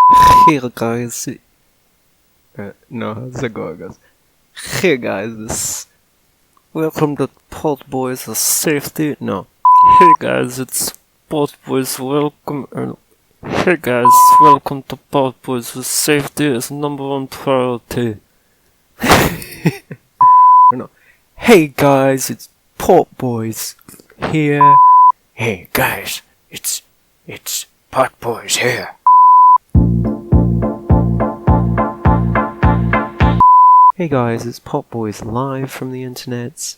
Hey guys, no, how's it going, guys? Hey guys, welcome to Pod Boys Safety. No, hey guys, it's Pod Boys. Welcome. Hey guys, welcome to Pod Boys. Safety is number one priority. No, hey guys, it's Pod Boys here. Hey guys, it's Pod Boys here. Hey guys, it's Pop Boys live from the internets.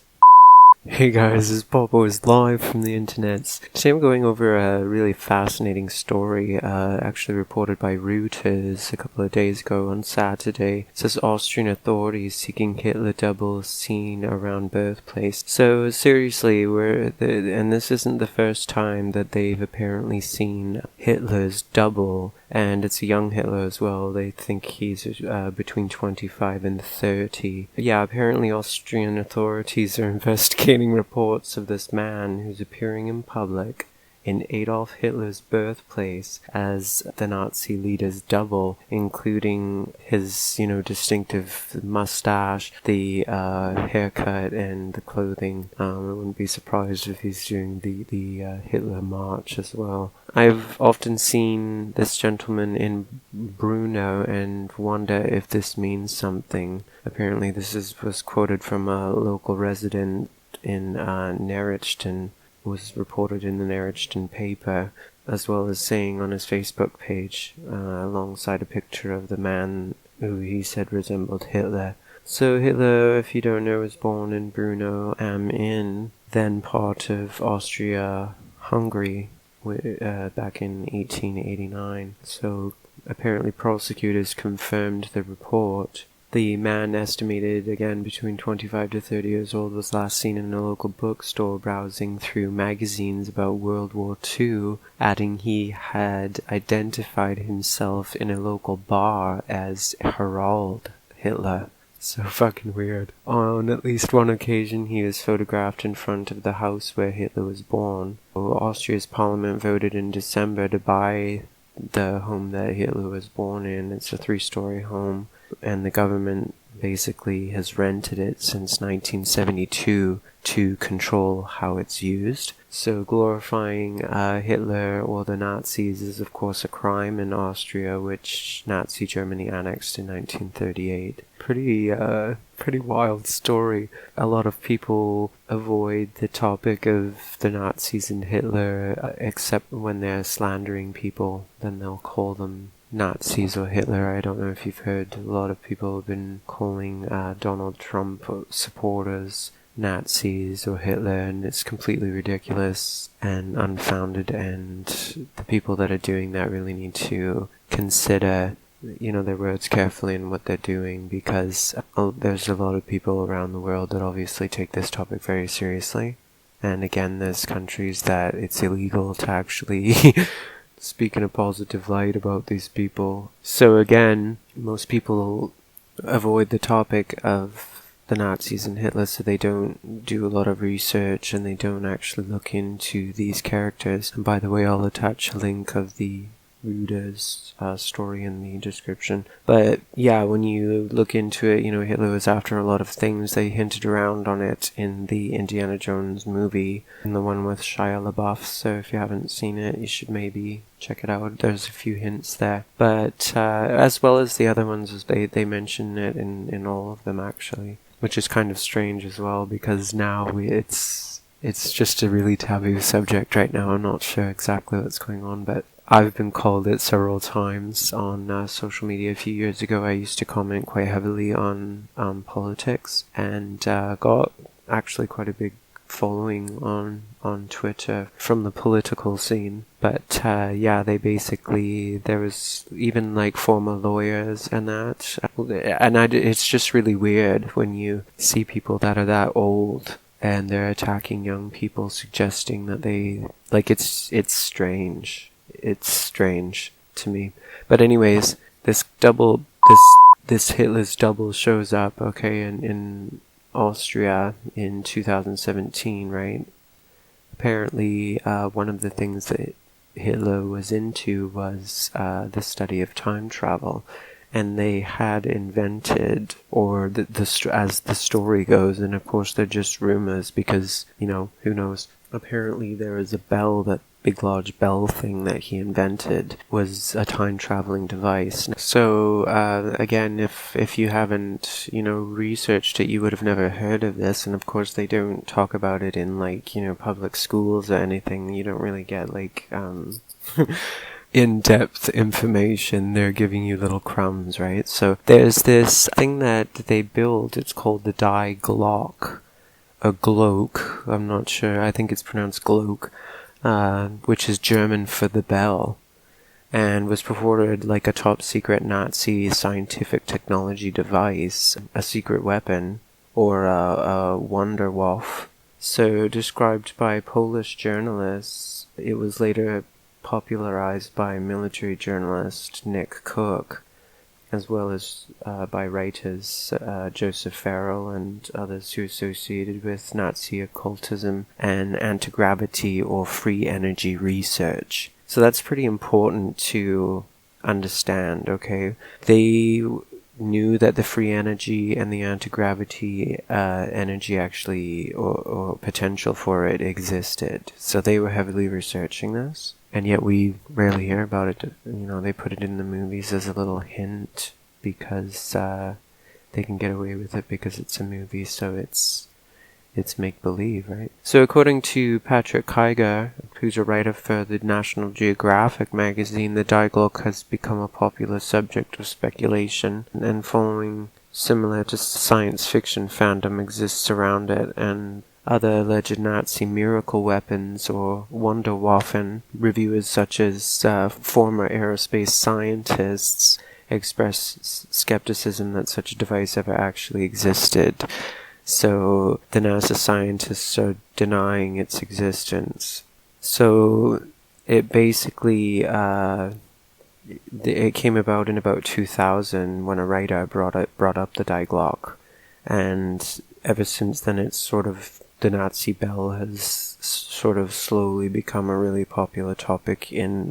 Hey guys, it's Pop Boys live from the internets. Today I'm going over a really fascinating story, actually reported by Reuters a couple of days ago on Saturday. It says Austrian authorities seeking Hitler double seen around birthplace. So seriously, and this isn't the first time that they've apparently seen Hitler's double. And it's a young Hitler as well. They think he's between 25 and 30. But yeah, apparently Austrian authorities are investigating reports of this man who's appearing in public in Adolf Hitler's birthplace as the Nazi leader's double, including his, distinctive mustache, the haircut, and the clothing. I wouldn't be surprised if he's doing the Hitler march as well. I've often seen this gentleman in Brno and wonder if this means something. Apparently this was quoted from a local resident in Nachrichten, was reported in the Nachrichten paper, as well as saying on his Facebook page, alongside a picture of the man who he said resembled Hitler. So Hitler, if you don't know, was born in Brno am Inn, then part of Austria-Hungary, back in 1889. So apparently prosecutors confirmed the report. The man, estimated again between 25 to 30 years old, was last seen in a local bookstore browsing through magazines about World War II, adding he had identified himself in a local bar as Harald Hitler. So fucking weird. On at least one occasion, he was photographed in front of the house where Hitler was born. Austria's parliament voted in December to buy the home that Hitler was born in. It's a 3-story home, and the government basically has rented it since 1972 to control how it's used. So glorifying Hitler or the Nazis is of course a crime in Austria, which Nazi Germany annexed in 1938. Pretty wild story. A lot of people avoid the topic of the Nazis and Hitler, except when they're slandering people, then they'll call them Nazis or Hitler. I don't know if you've heard, a lot of people have been calling Donald Trump supporters Nazis or Hitler, and it's completely ridiculous and unfounded, and the people that are doing that really need to consider their words carefully and what they're doing, because there's a lot of people around the world that obviously take this topic very seriously, and again, there's countries that it's illegal to actually speak in a positive light about these people. So again, most people avoid the topic of the Nazis and Hitler, so they don't do a lot of research and they don't actually look into these characters. And by the way, I'll attach a link of the Reuters story in the description. But yeah, when you look into it, Hitler was after a lot of things. They hinted around on it in the Indiana Jones movie, and the one with Shia LaBeouf. So if you haven't seen it, you should maybe check it out. There's a few hints there. But as well as the other ones, they mention it in all of them actually, which is kind of strange as well, because now it's just a really taboo subject right now. I'm not sure exactly what's going on, but I've been called it several times on social media. A few years ago, I used to comment quite heavily on politics, and got actually quite a big following on Twitter from the political scene. But yeah, there was even like former lawyers and that, and it's just really weird when you see people that are that old and they're attacking young people, suggesting that they it's strange. It's strange to me. But anyways, this Hitler's double shows up, okay, in Austria in 2017, right? Apparently, one of the things that Hitler was into was the study of time travel. And they had invented, or as the story goes, and of course they're just rumors because, who knows. Apparently there is a bell, that big large bell thing that he invented was a time-traveling device. So, again, if you haven't, researched it, you would have never heard of this, and of course they don't talk about it in, public schools or anything. You don't really get, in-depth information. They're giving you little crumbs, right? So there's this thing that they built, it's called the Die Glock, a Glock, I'm not sure, I think it's pronounced Glock, which is German for the bell, and was purported like a top secret Nazi scientific technology device, a secret weapon, or a Wunderwaffe. So described by Polish journalists, it was later popularized by military journalist Nick Cook, as well as by writers Joseph Farrell and others who associated with Nazi occultism and anti-gravity or free energy research. So that's pretty important to understand, okay? They knew that the free energy and the anti-gravity energy actually, or potential for it, existed. So they were heavily researching this. And yet we rarely hear about it. They put it in the movies as a little hint because they can get away with it because it's a movie, so it's make-believe, right? So according to Patrick Kiger, who's a writer for the National Geographic magazine, the Die Glock has become a popular subject of speculation, and following similar to science fiction fandom exists around it, and other alleged Nazi miracle weapons or Wunderwaffen. Reviewers such as former aerospace scientists express skepticism that such a device ever actually existed. So the NASA scientists are denying its existence. So it basically it came about in about 2000 when a writer brought up the Die Glock, and ever since then it's sort of, the Nazi bell has sort of slowly become a really popular topic in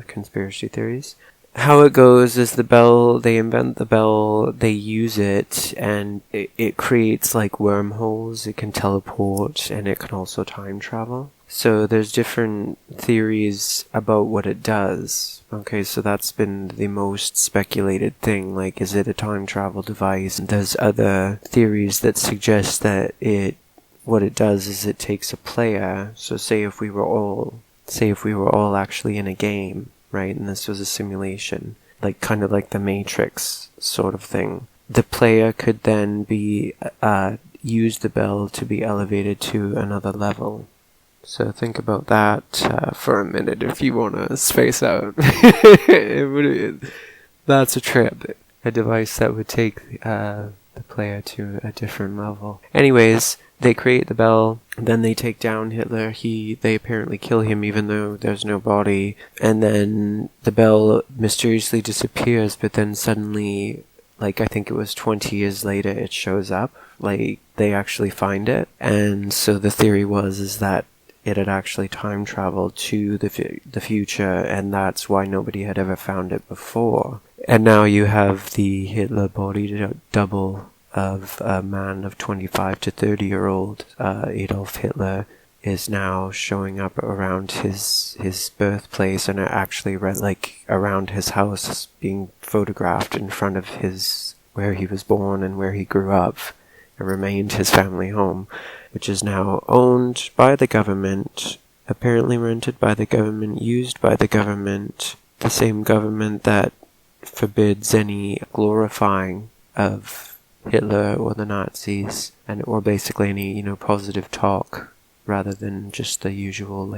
conspiracy theories. How it goes is they invent the bell, they use it, and it creates like wormholes, it can teleport, and it can also time travel. So there's different theories about what it does. Okay, so that's been the most speculated thing, like is it a time travel device? There's other theories that suggest that what it does is it takes a player. So say if we were all actually in a game, right, and this was a simulation, like kind of like the Matrix sort of thing. The player could then use the bell to be elevated to another level. So think about that for a minute if you want to space out. That's a trip. A device that would take the player to a different level. Anyways, they create the bell, then they take down Hitler. They apparently kill him even though there's no body. And then the bell mysteriously disappears, but then suddenly, like I think it was 20 years later, it shows up. Like they actually find it. And so the theory is that it had actually time traveled to the future, and that's why nobody had ever found it before. And now you have the Hitler body double of a man of 25 to 30-year-old Adolf Hitler is now showing up around his birthplace, and actually like around his house, being photographed in front of where he was born and where he grew up and remained his family home, which is now owned by the government, apparently rented by the government, used by the government, the same government that forbids any glorifying of Hitler or the Nazis, or basically any, positive talk, rather than just the usual,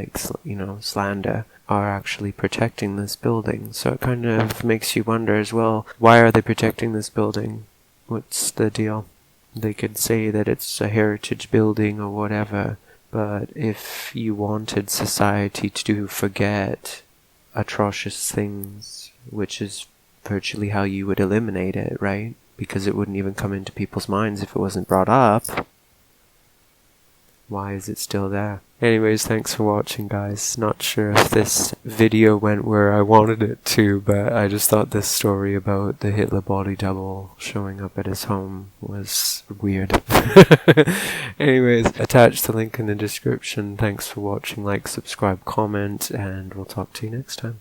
slander, are actually protecting this building. So it kind of makes you wonder as well, why are they protecting this building? What's the deal? They could say that it's a heritage building or whatever, but if you wanted society to forget atrocious things, which is virtually how you would eliminate it, right? Because it wouldn't even come into people's minds if it wasn't brought up. Why is it still there? Anyways, thanks for watching, guys. Not sure if this video went where I wanted it to, but I just thought this story about the Hitler body double showing up at his home was weird. Anyways, attach the link in the description. Thanks for watching. Like, subscribe, comment, and we'll talk to you next time.